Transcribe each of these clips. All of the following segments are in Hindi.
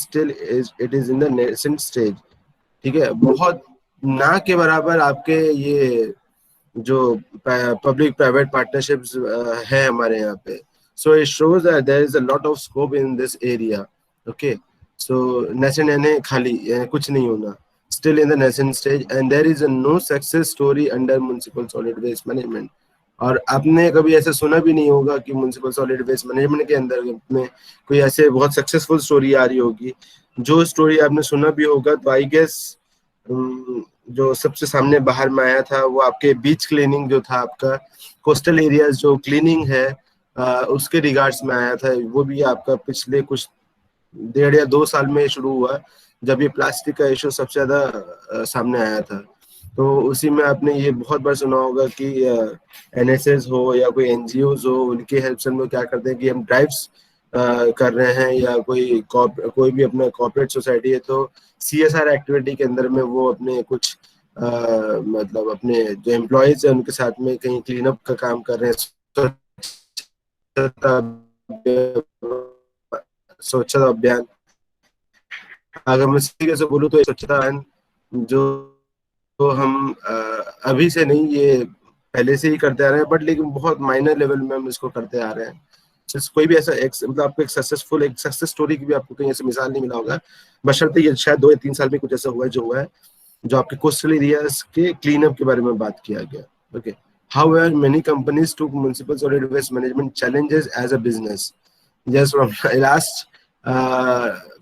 still it is in the nascent stage. ठीक है, बहुत ना के बराबर आपके ये जो पब्लिक प्राइवेट पार्टनरशिप्स है हमारे यहाँ पे. So it shows that there is a lot of scope in this area. Okay, so nascent यानी खाली, यानी कुछ नहीं होना, still in the nascent stage, and there is a no success story under municipal solid waste management. और आपने कभी ऐसा सुना भी नहीं होगा कि म्युनिसिपल सॉलिड वेस्ट मैनेजमेंट के अंदर में कोई ऐसे बहुत सक्सेसफुल स्टोरी आ रही होगी. जो स्टोरी आपने सुना भी होगा तो आई गेस जो सबसे सामने बाहर में आया था वो आपके बीच क्लीनिंग जो था, आपका कोस्टल एरियाज जो क्लीनिंग है उसके रिगार्ड्स में आया था. वो भी आपका पिछले कुछ 1.5 या 2 साल में शुरू हुआ, जब ये प्लास्टिक का इशू सबसे ज्यादा सामने आया था. तो उसी में आपने ये बहुत बार सुना होगा कि एनएसएस हो या कोई एनजीओज हो, उनके हेल्प से हम लोग क्या करते हैं कि हम ड्राइव्स कर रहे हैं, या कोई भी अपना कॉर्पोरेट सोसाइटी है तो सीएसआर एक्टिविटी के अंदर में वो अपने कुछ मतलब अपने जो एम्प्लॉयज है उनके साथ में कहीं क्लीन अप का काम कर रहे हैं, स्वच्छता अभियान. अगर मैं सीधे से बोलूँ तो स्वच्छता अभियान जो तो हम अभी से नहीं, ये पहले से ही करते आ रहे हैं, बट लेकिन बहुत माइनर लेवल में हम इसको करते आ रहे हैं. कोई भी ऐसा मतलब आपको एक सक्सेस स्टोरी की भी आपको कहीं ऐसे मिसाल नहीं मिला होगा, बशर्ते ये शायद 2 या 3 साल में कुछ ऐसा हुआ है जो आपके कोस्टल एरियाज के क्लीन अप के बारे में बात किया गया. Okay, however many companies took municipal solid waste management challenges as a business. Just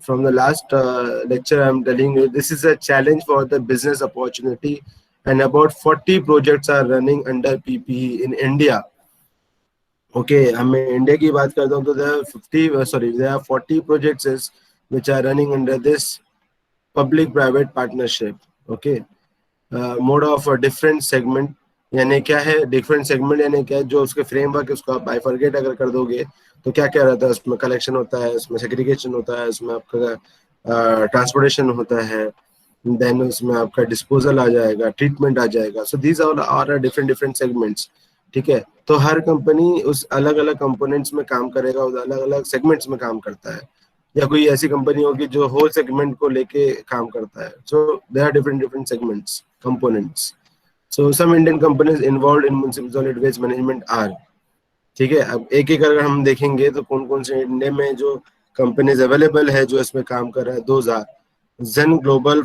from the last lecture I'm telling you, this is a challenge for the business opportunity, and about 40 projects are running under PPE in India. Okay, हमें इंडिया की बात करता हूँ तो there are 40 projects which are running under this public private partnership. Okay, mode of a different segment, यानी क्या है डिफरेंट सेगमेंट, यानी क्या है जो उसके फ्रेमवर्क उसको आप बाइफरकेट अगर कर दोगे तो क्या क्या रहता है उसमें, कलेक्शन होता है, उसमें सेग्रीगेशन होता है, उसमें आपका ट्रांसपोर्टेशन होता है, देन उसमें आपका डिस्पोजल आ जाएगा, ट्रीटमेंट आ जाएगा. So these are different segments. ठीक है, तो हर कंपनी उस अलग अलग कंपोनेंट्स में काम करेगा, उस अलग अलग सेगमेंट्स में काम करता है, या कोई ऐसी कंपनी होगी जो होल सेगमेंट को लेके काम करता है. So there are different segments, components. So some Indian companies involved in municipal solid waste management are. ठीक है, अब एक एक अगर हम देखेंगे तो कौन कौन से इंडिया में जो कंपनीज अवेलेबल है जो इसमें काम कर रहा है. Those are Zen Global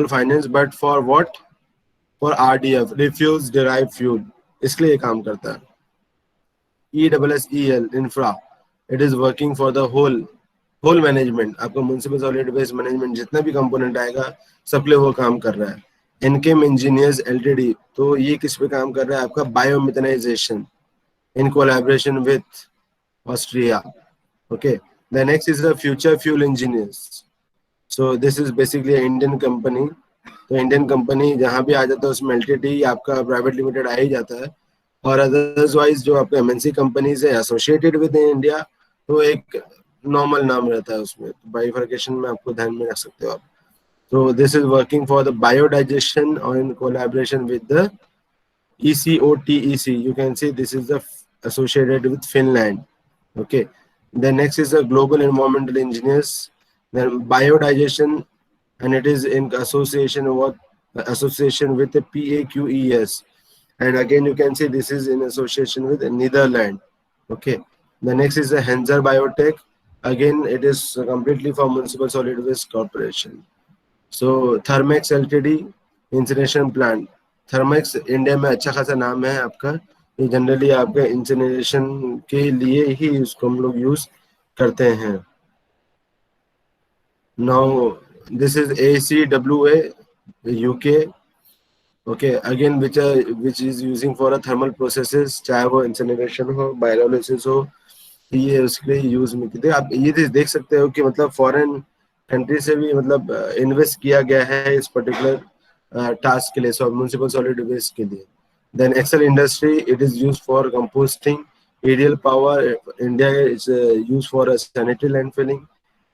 Finance, but for what? For RDF, refuse derived fuel, इसके लिए काम करता है. ESSEL Infra, it is working for the whole management. आपका म्युनिसिपल सॉलिड वेस्ट मैनेजमेंट जितना भी कंपोनेंट आएगा सब लिए वो काम कर रहा है. एनकेम इंजीनियर्स एलटीडी, तो ये किस पे काम कर रहा है, आपका biomethanisation in collaboration with Austria. Okay, the next is the future fuel engineers. So this is basically Indian company. तो इंडियन कंपनी जहाँ भी आ जाता है उसमें एलटीडी आपका प्राइवेट लिमिटेड आ ही जाता है. और अदरवाइज जो आपका एमएनसी कंपनीज है एसोसिएटेड विद इन इंडिया, तो एक नॉर्मल नाम रहता है उसमें. बाइफरकेशन में आपको ध्यान में रख सकते हो आप. So this is working for the biodigestion or in collaboration with the ECOTEC. You can see this is the associated with Finland. Okay. Then next is the global environmental engineers. Then biodigestion, and it is in association with the PAQES. And again you can see this is in association with Netherlands. Okay. The next is the Hansa Biotech. Again, it is completely for Municipal Solid Waste Corporation. So Thermex LTD incineration plant. Thermax India में अच्छा खासा नाम है आपका. ये जनरली आपके इंसिनरेशन के लिए ही इसको हम लोग यूज करते हैं. Now this is ACWA UK. Okay, again which is using for a thermal processes, चाहे वो इंसिनरेशन हो, बायोलिसिस हो, ये उसके लिए यूज में कितने आप ये देख सकते हो कि मतलब फॉरेन कंट्री से भी मतलब इन्वेस्ट किया गया है इस पर्टिकुलर टास्क के लिए, म्युनिसिपल सॉलिड वेस्ट के लिए. Then Excel industry, it is used for composting. Aerial power India is used for sanitary landfilling.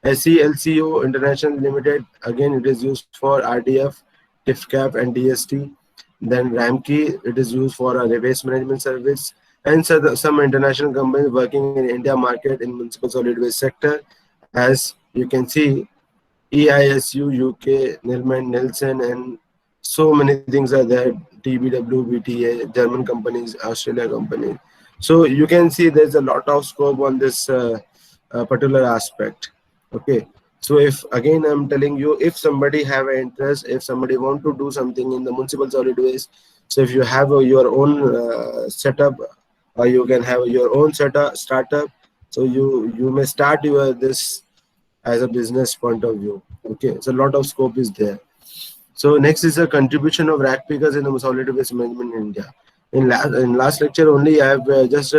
SELCO international limited, again it is used for RDF, TIFCAP and DST. Then Ramkey, it is used for a waste management service. and some international companies working in India market in municipal solid waste sector. As you can see, EISU, UK, Nilman, Nielsen, and so many things are there. TBW, BTA, German companies, Australia companies. So you can see there's a lot of scope on this particular aspect. Okay. So if again I'm telling you, if somebody have an interest, if somebody want to do something in the municipal solid waste, so if you have your own setup, or you can have your own setup startup, so you may start your this as a business point of view. Okay, so a lot of scope is there. So next is the contribution of rack pickers in the solid waste management in India. In last lecture only I have just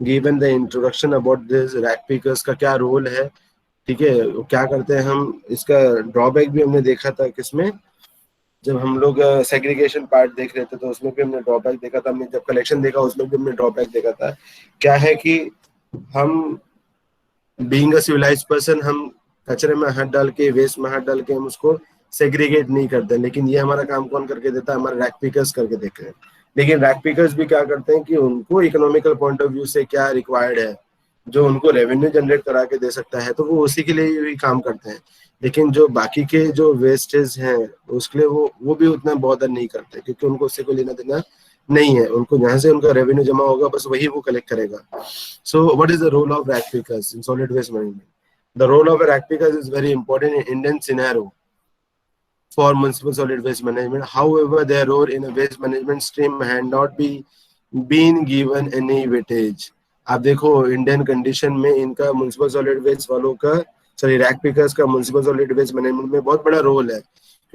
given the introduction about this rack pickers का क्या रोल है. ठीक है, वो क्या करते हैं हम, इसका ड्रॉबैक भी हमने देखा था किसमें, जब हम लोग सेग्रीगेशन पार्ट देख रहे थे तो उसमें भी हमने ड्रॉबैक देखा था. हमने जब कलेक्शन देखा उसमें भी हमने ड्रॉबैक देखा था. क्या है कि हम बीइंग अ सिविलाइज्ड पर्सन, हम कचरे में हाथ डाल के, वेस्ट में हाथ डाल के हम उसको सेग्रीगेट नहीं करते. लेकिन ये हमारा काम कौन करके देता है, हमारे रैक पिकर्स करके देते हैं. लेकिन रैक पिकर्स भी क्या करते हैं कि उनको इकोनॉमिकल पॉइंट ऑफ व्यू से क्या रिक्वायर्ड है, जो उनको रेवेन्यू जनरेट करा के दे सकता है, तो वो उसी के लिए भी काम करते हैं. लेकिन जो बाकी के जो वेस्टेज हैं उसके लिए वो भी उतना बॉदर नहीं करते, क्योंकि उनको उससे कोई लेना देना नहीं है. उनको जहां से उनका रेवेन्यू जमा होगा बस वही वो कलेक्ट करेगा. So what is the role of rag pickers in solid waste management? The role of a rack picker is very important in Indian scenario for municipal solid waste management. However, their role in a waste management stream had not been given any weightage. आप देखो इंडियन कंडीशन में इनका म्युनिसिपल सॉलिड वेस्ट वालों का, सॉरी रैक पिकर्स का म्युनिसिपल सॉलिड वेस्ट मैनेजमेंट में बहुत बड़ा रोल है,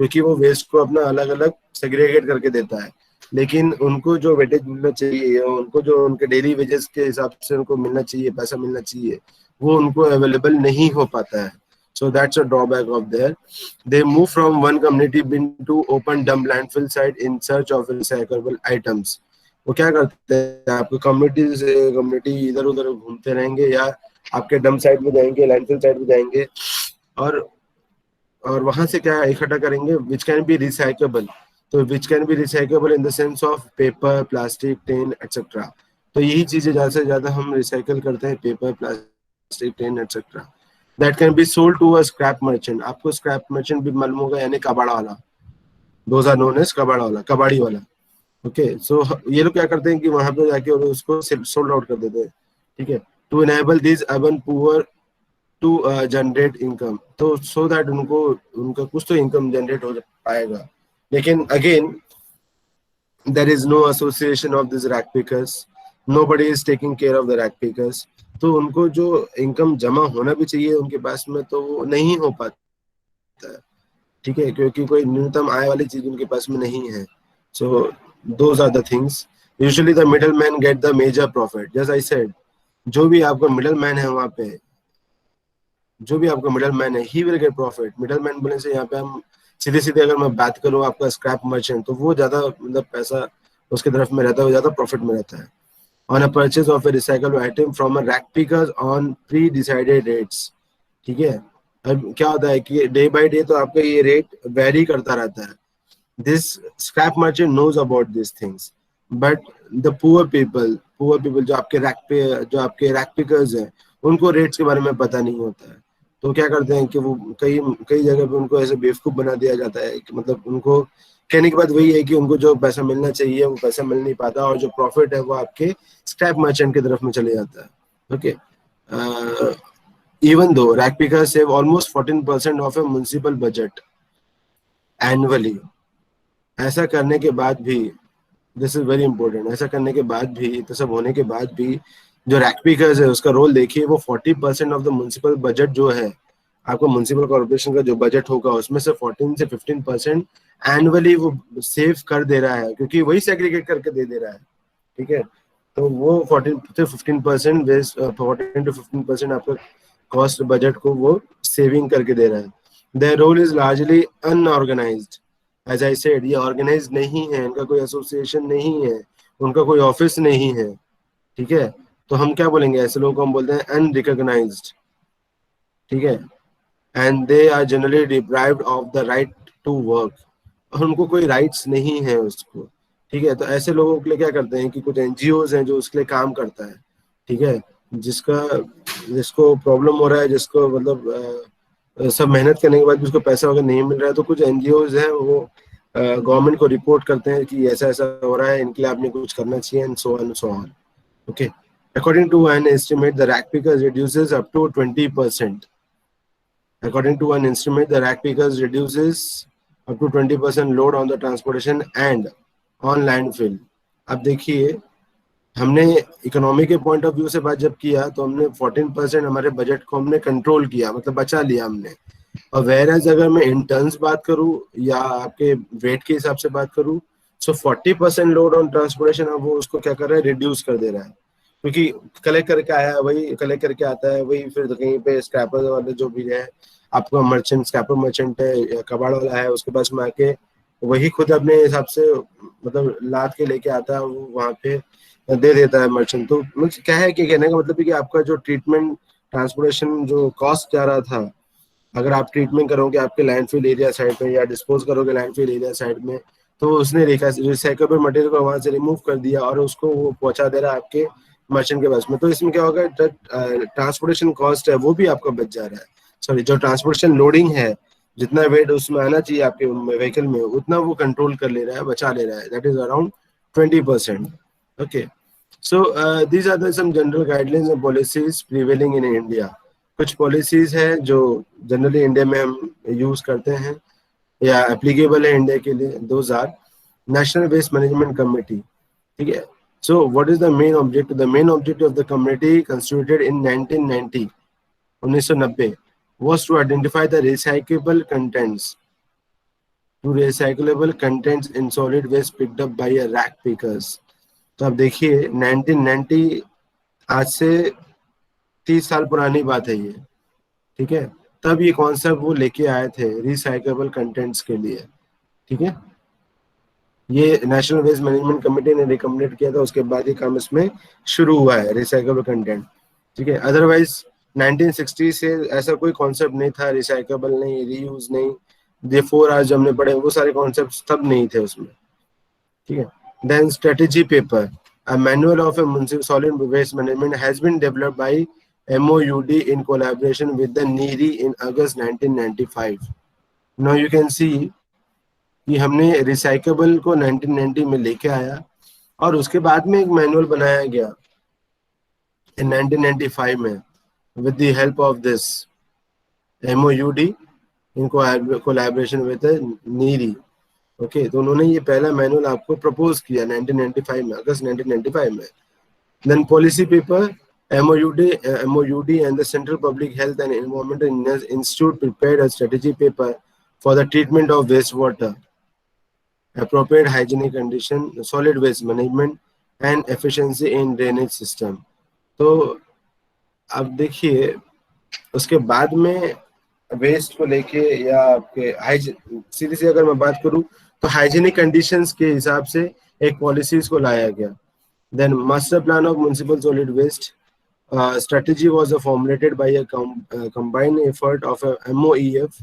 क्योंकि वो वेस्ट को अपना अलग अलग सेग्रीगेट करके देता है. लेकिन उनको जो वेटेज मिलना चाहिए, उनको जो उनके डेली वेजेस के हिसाब से उनको मिलना चाहिए, पैसा मिलना चाहिए, वो उनको अवेलेबल नहीं हो पाता है. So that's a drawback of there. They move from one community bin to open dump landfill site in search of recyclable items. वो क्या करते हैं, आपके कम्युनिटी से कम्युनिटी इधर उधर घूमते रहेंगे, या आपके डंप साइट में जाएंगे, लैंडफिल साइट में जाएंगे, और वहां से क्या इकट्ठा करेंगे, विच कैन बी रिसाइकेबल. तो which can be recyclable in the sense of paper, plastic, tin etcetera. तो यही चीजें ज्यादा से ज्यादा हम रिसाइकल करते हैं, paper, plastic, tin etcetera. That can be sold to a scrap merchant. आपको स्क्रैप मर्चेंट भी मालूम होगा, यानी कबाड़ा वाला. दोज आर नोन एज कबाड़ा वाला, कबाड़ी वाला. ओके, सो ये लोग क्या करते हैं कि वहां पे जाके उसको सोल्ड आउट कर देते हैं. ठीक है, to enable this urban poor to generate income, तो सो दैट उनको उनका कुछ तो इनकम जनरेट हो पाएगा. लेकिन again there is no association of these rack pickers, nobody is taking care of the rack pickers. तो उनको जो इनकम जमा होना भी चाहिए उनके पास में, तो वो नहीं हो पाता है. ठीक है, क्योंकि कोई न्यूनतम आय वाली चीज उनके पास में नहीं है. So those are the things. Usually the middle man get the major profit. Just I said, जो भी आपका मिडल मैन है वहां पे, जो भी आपका मिडल मैन है, he will get profit. Middle man बोलने से यहाँ पे हम सीधे सीधे अगर मैं बात करूँ आपका स्क्रैप मर्चेंट, तो वो ज्यादा मतलब पैसा उसके तरफ में रहता है, वो ज्यादा प्रॉफिट में रहता है. On a purchase of A recycle item from a rag pickers on pre decided rates. ठीक है, अब क्या होता है कि डे बाय डे तो आपका ये रेट वेरी करता रहता है. This scrap merchant knows about this things, but the poor people जो आपके रैक पिकर्स हैं, उनको रेट्स के बारे में पता नहीं होता है. तो क्या करते हैं कि वो कई कई जगह पे उनको ऐसे बेवकूफ बना दिया जाता है कि मतलब उनको कहने की बात वही है कि उनको जो पैसा मिलना चाहिए वो पैसा मिल नहीं पाता, और जो प्रॉफिट है वो आपके स्क्रैप मर्चेंट की तरफ में चले जाता है. Okay, even though rack pickers save almost 14% of a municipal budget annually. ऐसा करने के बाद भी, दिस इज वेरी इंपॉर्टेंट, ऐसा करने के बाद भी, तो सब होने के बाद भी, जो रैक पिकर्स है उसका रोल देखिए, वो 40% ऑफ द म्युनिसिपल बजट जो है, आपको म्युनिसिपल कॉर्पोरेशन का जो बजट होगा उसमें से 14 से 15% एनुअली वो सेव कर दे रहा है, क्योंकि वही सेग्रीगेट करके दे रहा है. ठीक है, तो वो 14 से 15% 14 to 15% आपका कॉस्ट बजट को वो सेविंग करके दे रहा है. Their role is largely unorganised. As I said, ये ऑर्गेनाइज नहीं है, इनका कोई एसोसिएशन नहीं है, उनका कोई ऑफिस नहीं है. ठीक है, तो हम क्या बोलेंगे, ऐसे लोगों को हम बोलते हैं अनरिकॉग्नाइज्ड. ठीक है, and they are generally deprived of the right to work. और उनको कोई राइट्स नहीं है उसको, ठीक है। तो ऐसे लोगों के लिए क्या करते हैं कि कुछ एनजीओज हैं जो उसके लिए काम करता है, ठीक है, जिसको प्रॉब्लम हो रहा है, जिसको मतलब सब मेहनत करने के बाद भी उसको पैसा वगैरह नहीं मिल रहा है, तो कुछ एनजीओज हैं वो गवर्नमेंट को रिपोर्ट करते हैं कि ऐसा ऐसा हो रहा है, इनके लिए आपने कुछ करना चाहिए, and so on so on. Okay, according to an estimate the rag pickers reduces up to 20%। According to an estimate, the rack pickers reduces up to 20% load on the transportation and on landfill. अब देखिए, हमने इकोनॉमी के पॉइंट ऑफ व्यू से बात जब किया तो हमने 14% हमारे बजट को हमने कंट्रोल किया, मतलब बचा लिया हमने। और वेरएज अगर मैं इन टर्न्स बात करूं या आपके वेट के हिसाब से बात करूं, सो 40% लोड ऑन ट्रांसपोर्टेशन, अब वो उसको क्या कर रहा है, रिड्यूस कर दे रहा है, क्योंकि कलेक्ट करके आया है वही कलेक्ट करके आता है वही, फिर कहीं पे स्क्रैपर वाले जो भी है, आपका मर्चेंट स्क्रैपर मर्चेंट है या कबाड़ वाला है, उसके पास में आके वही खुद अपने हिसाब से मतलब लाद के लेके आता है, वो वहाँ पे दे देता है मर्चेंट। तो क्या है कि कहने का मतलब है कि आपका जो ट्रीटमेंट ट्रांसपोर्टेशन जो कॉस्ट जा रहा था, अगर आप ट्रीटमेंट करोगे आपके लैंडफिल एरिया साइड में या डिस्पोज करोगे लैंडफिल एरिया साइड में, तो उसने रिसाइकेबल मटेरियल को वहां से रिमूव कर दिया और उसको वो पहुंचा दे रहा है आपके मर्चेंट के पास में। तो इसमें क्या होगा, ट्रांसपोर्टेशन कॉस्ट है वो भी आपका बच जा रहा है, सॉरी जो ट्रांसपोर्टेशन लोडिंग है, जितना वेट उसमें आना चाहिए आपके व्हीकल में उतना वो कंट्रोल कर ले रहा है, बचा ले रहा है, that is around 20%। Okay, so these are the some general guidelines and policies prevailing in India. कुछ पॉलिसीज है जो जनरली इंडिया में हम यूज करते हैं या एप्लीकेबल है इंडिया के लिए। Those are national waste management committee, ठीक है। So what is the main objective? The main objective of the committee constituted in 1990 1990 was to identify the recyclable contents in solid waste picked up by a rack pickers। तो अब देखिए 1990, आज से 30 साल पुरानी बात है ये, ठीक है। तब ये कॉन्सेप्ट वो लेके आए थे रिसाइकेबल कंटेंट्स के लिए, ठीक है। ये नेशनल वेस्ट मैनेजमेंट कमेटी ने रिकमेंडेड किया था, उसके बाद ये काम इसमें शुरू हुआ है रिसाइकेबल कंटेंट, ठीक है। अदरवाइज 1960 से ऐसा कोई कॉन्सेप्ट नहीं था, रिसाइकेबल नहीं, रीयूज नहीं, ये 4 आवर्स जो हमने पढ़े वो सारे कॉन्सेप्ट तब नहीं थे उसमें, ठीक है। Then strategy paper, a manual of a municipal solid waste management has been developed by MOUD in collaboration with the NERI in August 1995। Now you can see कि हमने रिसाइकेबल को 1990 में लेके आया और उसके बाद में एक मैनुअल बनाया गया इन 1995 में with the help of this MOUD in collaboration with the NERI। Okay, तो उन्होंने ये पहला मैनुअल आपको प्रपोज किया 1995 में, अगस्त 1995 में। Then policy paper, MOUD and the Central Public Health and Environmental Institute prepared a strategy paper for the treatment of wastewater, appropriate hygienic condition, solid waste management and efficiency in drainage system। तो अब देखिए उसके बाद में वेस्ट को लेके या आपके सीधी सी अगर मैं बात करूं तो हाइजीनिक कंडीशंस के हिसाब से एक पॉलिसीज को लाया गया। Then master plan of municipal solid waste strategy was formulated by a combined effort of MOEF,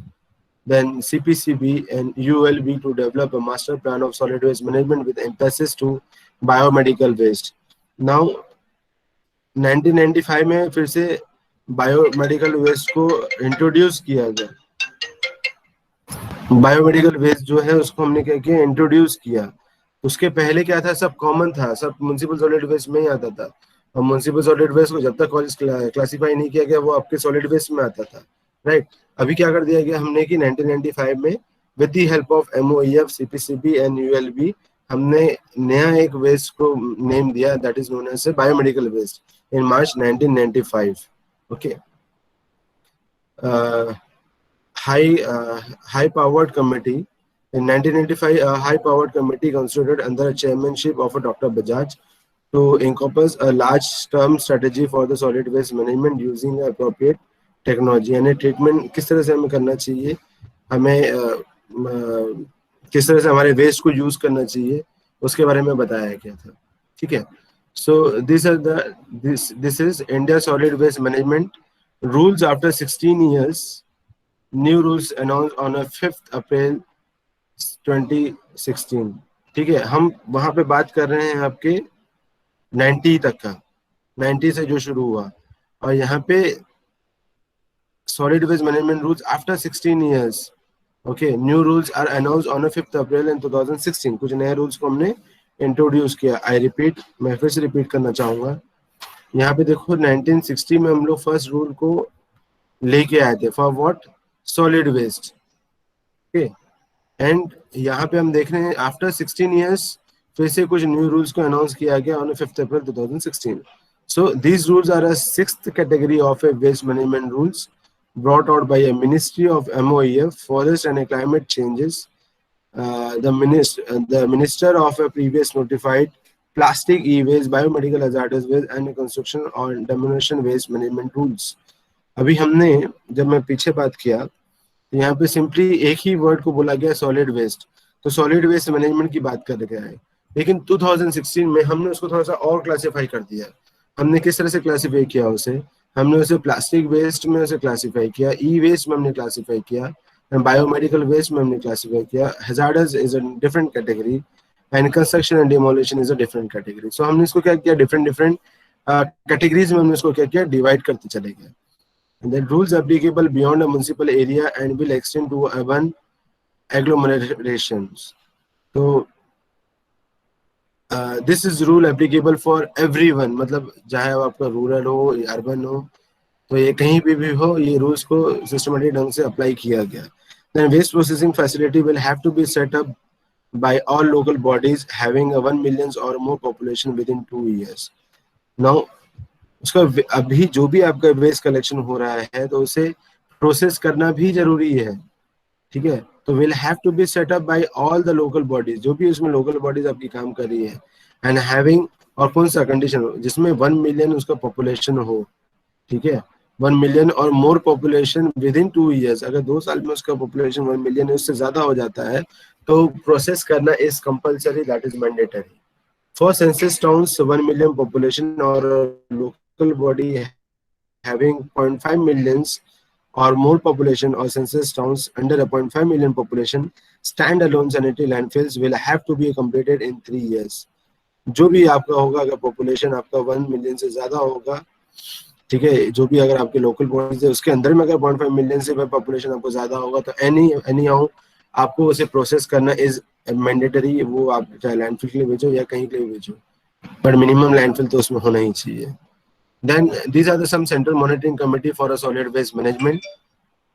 then CPCB and ULB to develop a master plan of solid waste management with emphasis to biomedical waste। Now 1995 में फिर से बायोमेडिकल वेस्ट को इंट्रोड्यूस किया गया। बायोमेडिकल वेस्ट जो है उसको हमने क्या किया, इंट्रोड्यूस किया। उसके पहले क्या था, सब कॉमन था, सब म्युनिसिपल सॉलिड वेस्ट में ही आता था। और म्युनिसिपल सॉलिड वेस्ट को जब तक कॉलेज क्लासीफाई नहीं किया गया वो आपके सॉलिड वेस्ट में आता था, राइट। अभी क्या कर दिया गया हमने कि 1995 में with the help of MOEF, CPCB and ULB हमने नया एक वेस्ट को नेम दिया, that is known as biomedical waste in March 1995। ओके, high powered committee in 1995, a high powered committee constituted under a chairmanship of a Dr. Bajaj to encompass a large term strategy for the solid waste management using appropriate technology। यानी ट्रीटमेंट किस तरह से हमें करना चाहिए, हमें किस तरह से हमारे वेस्ट को यूज करना चाहिए उसके बारे में बताया गया था, ठीक है। So this is India solid waste management rules after 16 years। New rules announced on 5th April 2016, ठीक है, हम वहां पे बात कर रहे हैं आपके 90 तक का, 90 से जो शुरू हुआ। और यहाँ पे solid waste management rules after 16 years, okay, new rules are announced on 5 April in 2016। कुछ नए रूल्स को हमने इंट्रोड्यूस किया। आई रिपीट, मैं फिर से रिपीट करना चाहूंगा। यहाँ पे देखो 1960 में हम लोग फर्स्ट रूल को लेके आए थे for what, solid waste, okay. And यहाँ पे हम देख रहे हैं आफ्टर 16 years फिर से कुछ न्यू रूल्स को अनाउंस किया गया on 5 April 2016। So these rules are a sixth category of a waste management rules brought out by a Ministry of MOEF, Forest and Climate Changes. The minister of a previous notified plastic e-waste, biomedical hazardous waste and construction or demolition waste management rules. अभी हमने जब मैं पीछे बात किया तो यहाँ पे सिंपली एक ही वर्ड को बोला गया सॉलिड वेस्ट, तो सॉलिड वेस्ट मैनेजमेंट की बात कर गया है। लेकिन 2016 में हमने उसको थोड़ा सा और क्लासिफाई कर दिया। हमने किस तरह से क्लासिफाई किया उसे, हमने उसे प्लास्टिक वेस्ट में उसे क्लासिफाई किया, ई वेस्ट में हमने क्लासिफाई किया, बायोमेडिकल वेस्ट में हमने क्लासिफाई किया, hazardous is a different category and construction and demolition is a different category. So हमने इसको क्या किया, डिफरेंट डिफरेंट कैटेगरीज में हमने इसको क्या किया, डिवाइड करते चले गए। And the rules applicable beyond a municipal area and will extend to urban agglomerations. So this is rule applicable for everyone, मतलब चाहे वो आपका रूरल हो या अर्बन हो, तो ये कहीं भी हो, ये रूल्स को सिस्टमेटिक ढंग से अप्लाई किया गया। Then waste processing facility will have to be set up by all local bodies having a 1 million or more population within 2 years. Now उसका अभी जो भी आपका वेस्ट कलेक्शन हो रहा है तो उसे प्रोसेस करना भी जरूरी है, ठीक है। तो will have to be set up by all the local bodies, जो भी उसमें लोकल बॉडीज आपकी काम कर रही है, एंड हैविंग, और कौन सा कंडीशन हो, जिसमें 1 मिलियन उसका पॉपुलेशन हो, ठीक है, 1 मिलियन और more population with in 2 years। अगर 2 साल में उसका पॉपुलेशन 1 मिलियन उससे ज्यादा हो जाता है तो प्रोसेस करना is compulsory, that is mandatory. For census towns 1 million population or a local body having 0.5 millions or more population, or census towns under a 0.5 million population, standalone sanitary landfills will have to be completed in 3 years. जो भी आपका होगा, अगर पॉपुलेशन आपका 1 मिलियन से ज्यादा होगा, ठीक है, जो भी अगर आपके लोकल बॉडीज है उसके अंदर में अगर 0.5 मिलियन से पॉपुलेशन आपको ज्यादा होगा तो एनी हाउ आपको उसे प्रोसेस करना इज मैंडेटरी। वो आप चाहे लैंडफिल के लिए भेजो या कहीं के लिए भेजो, बट मिनिमम लैंडफिल तो उसमें होना ही चाहिए। Then these are the some central monitoring committee for a solid waste management.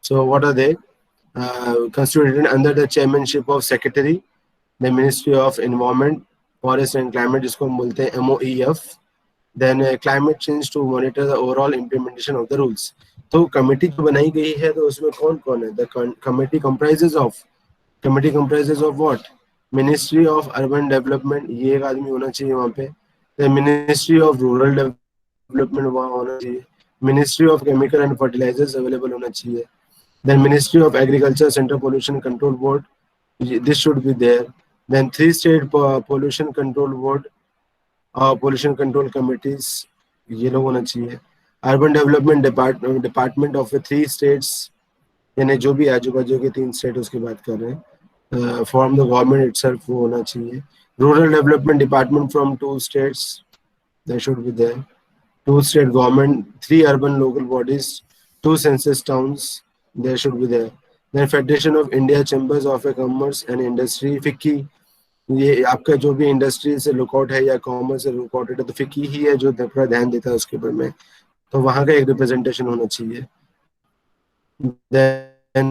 So what are they, constituted under the chairmanship of secretary, the Ministry of Environment, Forest and Climate, जिसको हम बोलते हैं MOEF, then climate change to monitor the overall implementation of the rules। तो कमेटी जो बनाई गई है तो उसमें कौन कौन है, the committee comprises of what, ministry of urban development, ये एक आदमी होना चाहिए वहाँ पे, the ministry of rural development वहाँ होना चाहिए, ministry of chemical and fertilisers available होना चाहिए, then Ministry of Agriculture, Central Pollution Control Board, this should be there, then 3 state pollution control board, pollution control committees, ये लोग होना चाहिए, urban development department of 3 states, यानी जो भी आजू बाजू के 3 स्टेट उसकी बात कर रहे हैं, फ्रॉम द गवर्नमेंट इटसेल्फ वो होना चाहिए, rural development department from 2 states, they should be there, 2 state government, 3 urban local bodies, 2 census towns, they should be there, then Federation of India Chambers of Commerce and Industry, FICCI, ये आपका जो भी इंडस्ट्री से लुकआउट है या कॉमर्स से लुकआउट है तो फिक्की ही है जो थोड़ा ध्यान देता है उसके ऊपर में, तो वहां का एक रिप्रेजेंटेशन होना चाहिए। Then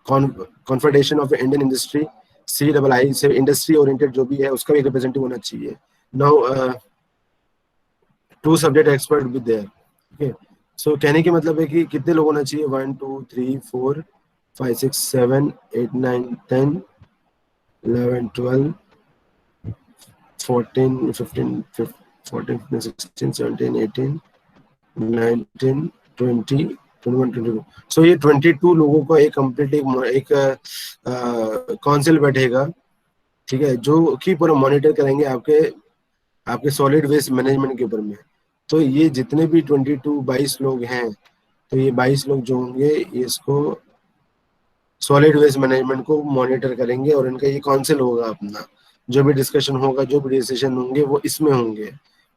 Confederation of Indian Industry, CII से इंडस्ट्री ओरिएंटेड जो भी है उसका भी रिप्रेजेंटेटिव होना चाहिए। नाउ 2 सब्जेक्ट एक्सपर्ट भी देयर, ओके। सो कहने की मतलब है कि कितने लोग होना चाहिए, 1 2 3 4 5 6 7 8 9 10 11 12 14 15 14 15 16 17 18 19 20 21 22। सो ये 22 लोगों का एक कंप्लीट एक काउंसिल बैठेगा, ठीक है, जो कि पूरा मॉनिटर करेंगे आपके सॉलिड वेस्ट मैनेजमेंट के ऊपर में। तो ये जितने भी 22 लोग हैं, तो ये 22 लोग जो होंगे इसको सॉलिड वेस्ट मैनेजमेंट को मॉनिटर करेंगे और इनका ये काउंसिल होगा अपना, जो भी डिस्कशन होगा, जो भी डिसीजन होंगे वो इसमें होंगे,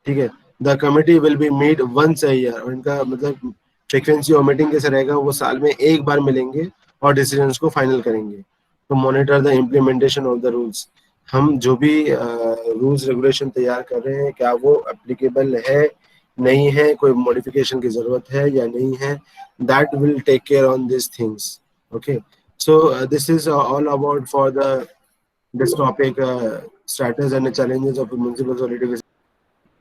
ठीक है। The committee will be meet once a year, और इनका मतलब फ्रीक्वेंसी ऑफ मीटिंग कैसे रहेगा, वो साल में एक बार मिलेंगे और डिसीजंस को फाइनल करेंगे। तो monitor the implementation of the rules, हम जो भी रूल्स रेगुलेशन तैयार कर रहे हैं क्या वो एप्लीकेबल है, नहीं है, कोई मॉडिफिकेशन की जरूरत है या नहीं है, that will take care on this things. Okay, so this is all about for the this topic, status and the challenges of municipal solid waste.